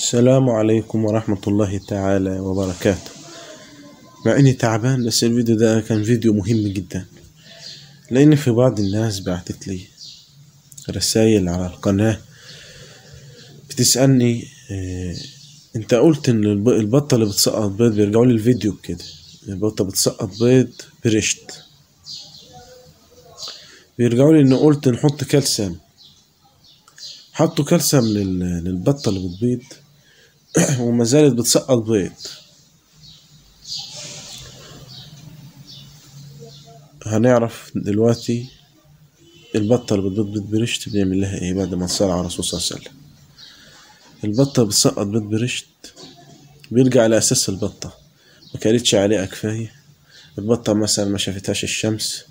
السلام عليكم ورحمة الله تعالى وبركاته. مع اني تعبان بس الفيديو ده كان فيديو مهم جدا، لان في بعض الناس بعتت لي رسائل على القناة بتسألني انت قلت ان البطة اللي بتسقط بيض، بيرجعوا لي الفيديو بكده، البطة بتسقط بيض برشت، بيرجعوا لي انه قلت نحط كالسيوم. حطوا كالسيوم للبطة اللي بتبيض وما زالت بتسقط بيض. هنعرف دلوقتي البطة اللي بتبيض بيض برشت بنعمل لها ايه بعد ما نصلي على الرسول صلى الله عليه وسلم. البطة بتسقط بيض برشت، بيرجع لأساس البطة، ما كانتش عليها كفاية، البطة مثلا ما شافتهاش الشمس،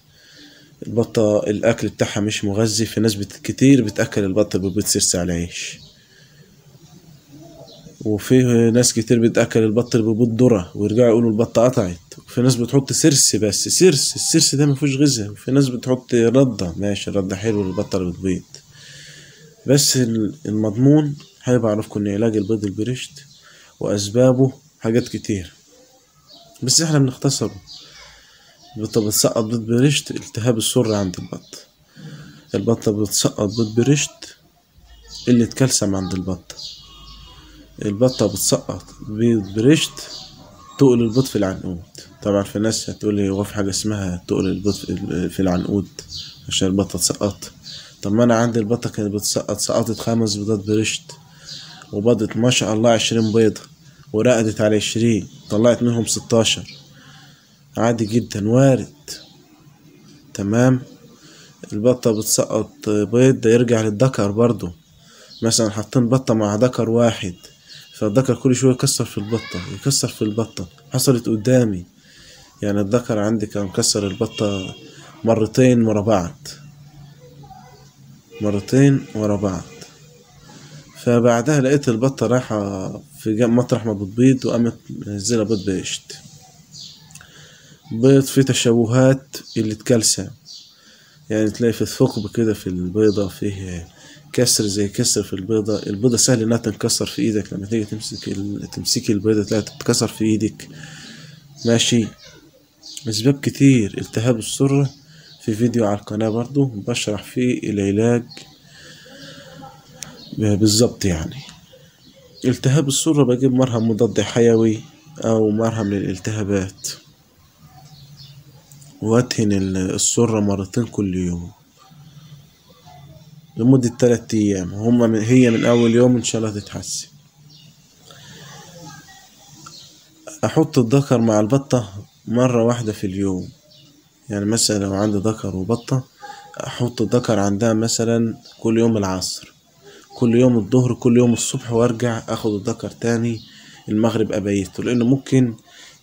البطة الأكل بتاعها مش مغذي. في ناس كتير بتأكل البطة ببيض سرس على عيش، وفي ناس كتير بتأكل البط اللي بيبيض ذرة ويرجعوا يقولوا البطة قطعت. وفي ناس بتحط سرس، بس السرس ده مفيهوش غذاء. وفي ناس بتحط ردة، ماشي الردة حلو للبطة اللي بتبيض، بس المضمون حابب أعرفكم إن علاج البيض البرشت وأسبابه حاجات كتير، بس إحنا بنختصره. البطة بتسقط بيض برشت التهاب السرة عند البط. البطة بتسقط بيض برشت قلة كالسيوم عند البطة. البطة بتسقط بيض برشت تقل البيض في العنقود. طبعا في ناس هتقول لي هو في حاجة اسمها تقل البيض في العنقود عشان البطة تسقط؟ طب ما أنا عندي البطة كانت بتسقط، سقطت 5 بيضات برشت وبضت ما شاء الله 20 بيضة، ورقدت على 20 طلعت منهم 16، عادي جدا وارد. تمام. البطة بتسقط بيض ده يرجع للذكر برضو، مثلا حاطين بطة مع ذكر واحد، فالذكر كل شوية يكسر في البطة. حصلت قدامي، يعني الذكر عندي كان مكسر البطة مرتين ورا بعض. فبعدها لقيت البطة رايحة في مطرح ما بتبيض وقامت منزلة بيض برشت. بيض فيه تشوهات قلة كالسيوم، يعني تلاقي في الثقب كده في البيضة فيه كسر زي كسر في البيضة. البيضة سهل انها تنكسر في ايدك، لما تيجي تمسكي البيضة تلاقي تتكسر في ايدك. ماشي. اسباب كتير. التهاب السرة في فيديو على القناة برضو بشرح فيه العلاج بالظبط. يعني التهاب السرة بجيب مرهم مضاد حيوي او مرهم للالتهابات، وادهن السرة مرتين كل يوم لمدة 3 أيام. هي من أول يوم إن شاء الله تتحسن. أحط الذكر مع البطة مرة واحدة في اليوم، يعني مثلا لو عندي ذكر وبطة أحط الذكر عندها مثلا كل يوم العصر، كل يوم الظهر، كل يوم الصبح، وأرجع أخد الذكر تاني المغرب أبيته، لأنه ممكن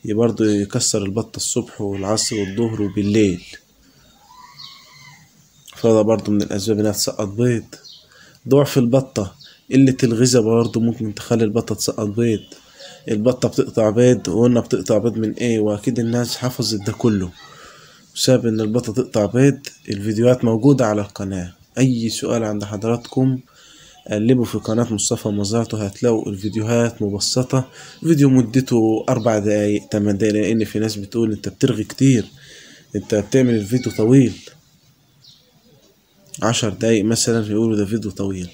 برضه يكسر البطة الصبح والعصر والظهر وبالليل، فده برضه من الأسباب إنها تسقط بيض. ضعف البطة، قلة الغذاء برضه ممكن تخلي البطة تسقط بيض. البطة بتقطع بيض، وقلنا بتقطع بيض من ايه، واكيد الناس حفظت ده كله بسبب ان البطة تقطع بيض. الفيديوهات موجودة على القناة، اي سؤال عند حضراتكم قلبوا في قناة مصطفى مزارته هتلاقوا الفيديوهات مبسطة. فيديو مدته 4 دقايق 8 دقايق، لان في ناس بتقول انت بترغي كتير، انت بتعمل الفيديو طويل 10 دقايق مثلا، يقولوا ده فيديو طويل.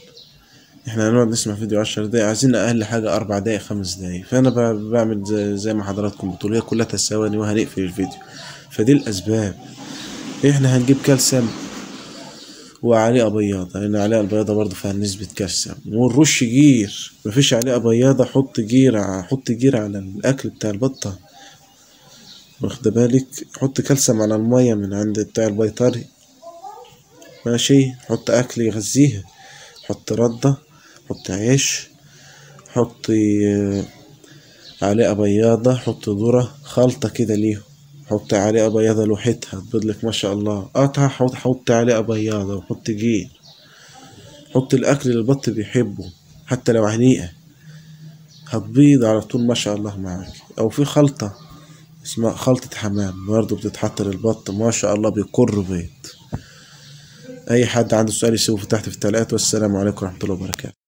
احنا هنقعد نسمع فيديو 10 دقايق، عايزين اقل حاجة 4 دقايق 5 دقايق. فانا بعمل زي ما حضراتكم بتقولوا، هي كلها ثواني وهنقفل الفيديو. فدي الاسباب. احنا هنجيب كالسيوم وعليه ابياضة، لان عليه البياضة برضه فيها نسبة كالسيوم، ونرش جير. مفيش عليه ابياضة حط جير على الاكل بتاع البطة، واخد بالك. حط كالسيوم على المية من عند بتاع البيطري، ماشي. حط اكل يغذيها، حط ردة، حط عيش، حطي عليه بياضة، حط ذرة خلطة كده ليهم، حط عليه بياضة لوحتها تبيضلك ما شاء الله. قطع حط عليه بياضة وحط جير. حط الأكل اللي البط بيحبه حتى لو عنيقة، هتبيض على طول ما شاء الله معاك. أو في خلطة اسمها خلطة حمام برضه بتتحط للبط ما شاء الله بيقر بيض. أي حد عنده سؤال يسيبه تحت في التعليقات. والسلام عليكم ورحمة الله وبركاته.